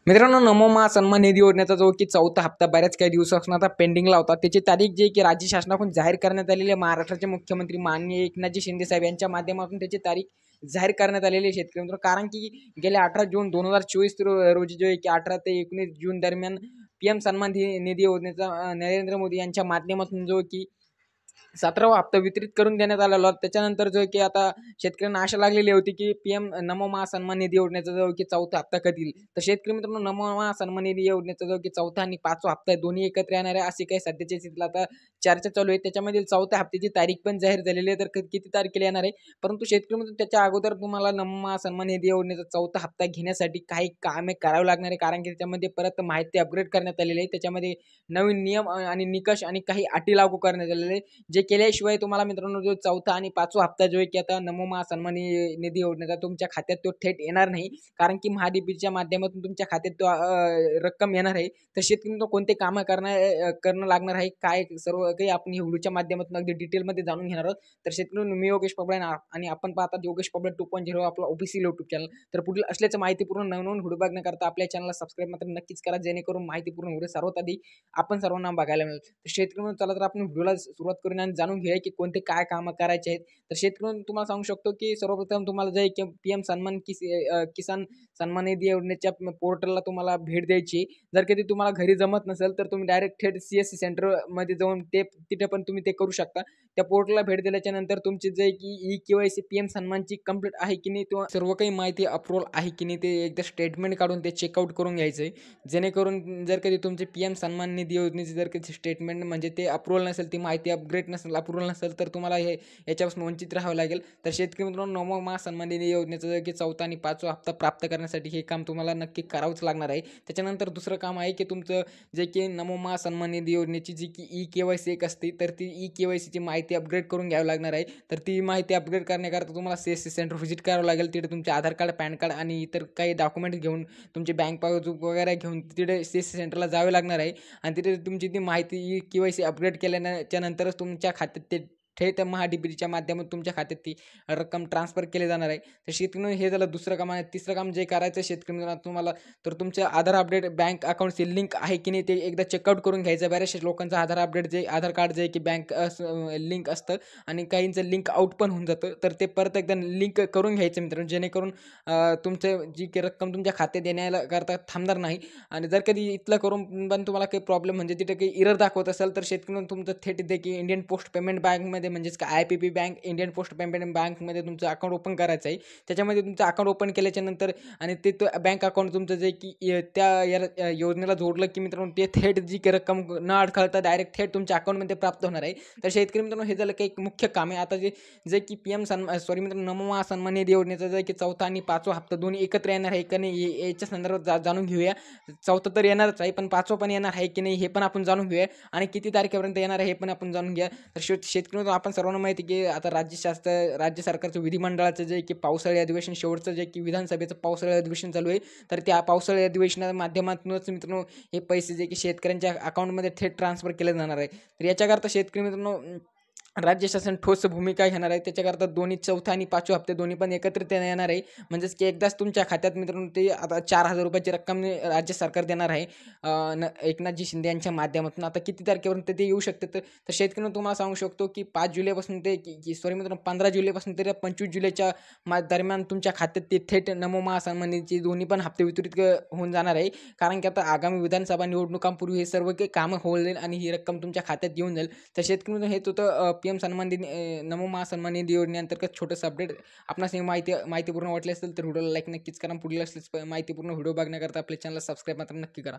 मित्रांनो, नमो मा सन्मान निधी योजनेचा जो की चौथा हप्ता बऱ्याच काही दिवसापासून आता पेंडिंगला होता, त्याची तारीख जी की राज्य शासनाकडून जाहीर करण्यात आलेली आहे. महाराष्ट्राचे मुख्यमंत्री माननीय एकनाथजी शिंदे साहेब यांच्या माध्यमातून त्याची तारीख जाहीर करण्यात आलेली आहे शेतकरी मित्रांनो. कारण की गेल्या 18 जून 2024 रोजी जो आहे की 18 ते 19 जून दरम्यान पीएम सन्मान निधी योजनेचा नरेंद्र मोदी यांच्या माध्यमातून जो की 17वा हप्ता वितरित करून देण्यात आलेला होता. त्याच्यानंतर जो की आता शेतकऱ्यांना आशा लागलेली होती की पीएम नमो महासन्मान निधी योजनेचा जो की चौथा हप्ता कधी येईल. तर शेतकरी मित्रांनो, नमो महासन्मान निधी योजनेचा जो की चौथा आणि पाचवा हप्ता आहे, दोन्ही एकत्र येणार आहे अशी काही सध्याच्या स्थितीला आता चर्चा चालू आहे. त्याच्यामधील चौथ्या हप्त्याची तारीख पण जाहीर झालेली आहे, तर किती तारखेला येणार आहे. परंतु शेतकरी मित्रांनो, त्याच्या अगोदर तुम्हाला नमो महासन्मान निधी योजनेचा चौथा हप्ता घेण्यासाठी काही कामे करावी लागणार आहे. कारण की त्याच्यामध्ये परत माहिती अपग्रेड करण्यात आलेली आहे. त्याच्यामध्ये नवीन नियम आणि निकष आणि काही अटी लागू करण्यात आलेले आहे, जे केल्याशिवाय तुम्हाला मित्रांनो जो चौथा आणि पाचवा हप्ता जो आहे की आता नमो महासन्मान निधी योजनेचा तुमच्या खात्यात तो थेट येणार नाही. कारण की महाडीबीच्या माध्यमातून तुमच्या खात्यात तो रक्कम येणार आहे. तर शेतकऱ्यांना कोणते कामं करणं लागणार आहे, काय सर्व काही आपण व्हिडिओच्या माध्यमातून अगदी डिटेलमध्ये जाणून घेणार आहोत. तर शेतकऱ्यांनो, मी योगेश पबळे आणि आपण पाहतात योगेश पबळे 2.0 आपला ऑफिशियल यूट्यूब चॅनल. तर पुढील असल्याचं माहितीपूर्ण नवनवीन व्हिडिओ बघण्याकरता आपल्या चॅनलला सबस्क्राईब मात्र नक्कीच करा, जेणेकरून माहितीपूर्ण व्हिडिओ सर्वात आधी आपण सर्वांना बघायला मिळेल. तर शेतकऱ्यांनो, चला तर आपण व्हिडिओला सुरुवात करून आणि जाणून घेऊया की कोणते काय कामं करायचे आहेत. तर शेतकऱ्यांनो, तुम्हाला सांगू शकतो की सर्वप्रथम तुम्हाला जे पीएम सन्मान किसान सन्मान निधी योजनेच्या पोर्टलला तुम्हाला भेट द्यायची. जर कधी तुम्हाला घरी जमत नसेल तर तुम्ही डायरेक्ट थेट सीएससी सेंटरमध्ये जाऊन तिथे पण तुम्ही ते करू शकता. त्या पोर्टलला भेट दिल्याच्या नंतर तुमची जे की ई-केवायसी पीएम सन्मानची कंप्लीट आहे की नाही, किंवा सर्व काही माहिती अप्रूव्हल आहे की नाही, ते एकदा स्टेटमेंट काढून ते चेकआउट करून घ्यायचं आहे. जेणेकरून जर कधी तुमचे पीएम सन्मान निधी योजनेची जर कधी स्टेटमेंट म्हणजे ते अप्रूव्हल नसेल, ती माहिती अपग्रेड नसेल, अप्रूव्हल नसेल, तर तुम्हाला याच्यापासून वंचित राहावं लागेल. तर शेतकरी मित्रांनो, नमो महासन्मान निधी योजनेचा जो की चौथा आणि पाचवा हप्ता प्राप्त करण्यासाठी हे काम तुम्हाला नक्की करावंच लागणार आहे. त्याच्यानंतर दुसरं काम आहे की तुमचं जे की नमो महासन्मान निधी योजनेची जी की ई-केवायसी एक असते, तर ती ई-केवायसीची माहिती अपग्रेड करून घ्यावी लागणार आहे. तर ती माहिती अपग्रेड करण्याकरता तुम्हाला सीएससी सेंटर व्हिजिट करावं लागेल. तिथे तुमचे आधार कार्ड, पॅन कार्ड आणि इतर काही डॉक्युमेंट घेऊन, तुमची बँक पासबुक वगैरे घेऊन तिथे सीएससी सेंटरला जावे लागणार आहे. आणि तिथे तुमची ती माहिती ई-केवायसी अपग्रेड केल्याच्या नंतरच तुमच्या खात्यात ते थेट महाडीबीच्या माध्यमातून तुमच्या खात्यात ती रक्कम ट्रान्सफर केली जाणार आहे. तर शेतकरी हे झालं दुसरं काम आहे. तिसरं काम जे करायचं शेतकरी मित्रांनो तुम्हाला, तर तुमचं आधार अपडेट बँक अकाउंटची लिंक आहे की नाही ते एकदा चेकआउट करून घ्यायचं. बऱ्याचशा लोकांचं आधार अपडेट जे आधार कार्ड जे की बँक लिंक असतं आणि काहींचं लिंक आउट पण होऊन जातं. तर ते परत एकदा लिंक करून घ्यायचं मित्रांनो, जेणेकरून तुमचं जी की रक्कम तुमच्या खात्यात येण्याला करता थांबणार नाही. आणि जर कधी इथलं करून पण तुम्हाला काही प्रॉब्लेम म्हणजे तिथे काही एरर दाखवत असेल, तर शेतकऱ्यांना तुमचं थेट इथे की इंडियन पोस्ट पेमेंट बँकमध्ये म्हणजेच काय IPP bank, Indian post payment बँकमध्ये तुमचं अकाउंट ओपन करायचं आहे. त्याच्यामध्ये तुमचं अकाउंट ओपन केल्याच्या नंतर आणि ते बँक अकाउंट तुमचं जे की त्या योजनेला जोडलं की मित्रांनो, ते थेट जी की रक्कम न अडखळता डायरेक्ट थेट तुमच्या अकाउंटमध्ये प्राप्त होणार आहे. तर शेतकरी मित्रांनो, हे झालं काही मुख्य काम आहे. आता जे की पीएम मित्रांनो, नमो महासन्मान निधी योजनेचा जे की चौथा आणि पाचवा हप्ता दोन्ही एकत्र येणार आहे का नाही, याच्या संदर्भात जाणून घेऊया. चौथा तर येणारच आहे, पण पाचवा पण येणार आहे की नाही हे पण आपण जाणून घेऊया. आणि किती तारखेपर्यंत येणार आहे हे पण आपण जाणून घ्या. तर शेतकरी आपण सर्वांना माहिती की आता राज्य सरकारचं विधिमंडळाचं जे की पावसाळी अधिवेशन शेवटचं जे की विधानसभेचं पावसाळी अधिवेशन चालू आहे, तर त्या पावसाळी अधिवेशनाच्या माध्यमातूनच मित्रांनो हे पैसे जे की शेतकऱ्यांच्या अकाउंटमध्ये थेट ट्रान्सफर केले जाणार आहे. तर याच्याकरता शेतकरी मित्रांनो, राज्य शासन ठोस भूमिका घेणार आहे. त्याच्याकरता दोन्ही चौथा आणि पाचवा हप्ते दोन्ही पण एकत्रित येणार आहे. म्हणजेच की एकदाच तुमच्या खात्यात मित्रांनो ते आता 4,000 रुपयाची रक्कम राज्य सरकार देणार आहे एकनाथजी शिंदे यांच्या माध्यमातून. आता किती तारखेपर्यंत ते येऊ शकते, तर शेतकऱ्यांना तुम्हाला सांगू शकतो की 5 जुलैपासून ते मित्रांनो 15 जुलैपासून ते 25 जुलैच्या दरम्यान तुमच्या खात्यात ते थेट नमो महासन्मानीचे दोन्ही पण हप्ते वितरित होऊन जाणार आहे. कारण की आता आगामी विधानसभा निवडणुकांपूर्वी हे सर्व काही कामं होऊन जाईल आणि ही रक्कम तुमच्या खात्यात येऊन जाईल. तर शेतकरी हेच होतं पीएम सन्मान निधी नमो महासन्मान निधी योजनेअंतर्गत छोटंसं अपडेट. आपणास ही माहितीपूर्ण वाटली असेल तर व्हिडिओला लाईक नक्कीच करा. पुढील असलेच माहितीपूर्ण व्हिडिओ बघण्याकरता आपल्या चॅनलला सबस्क्राईब मात्र नक्की करा.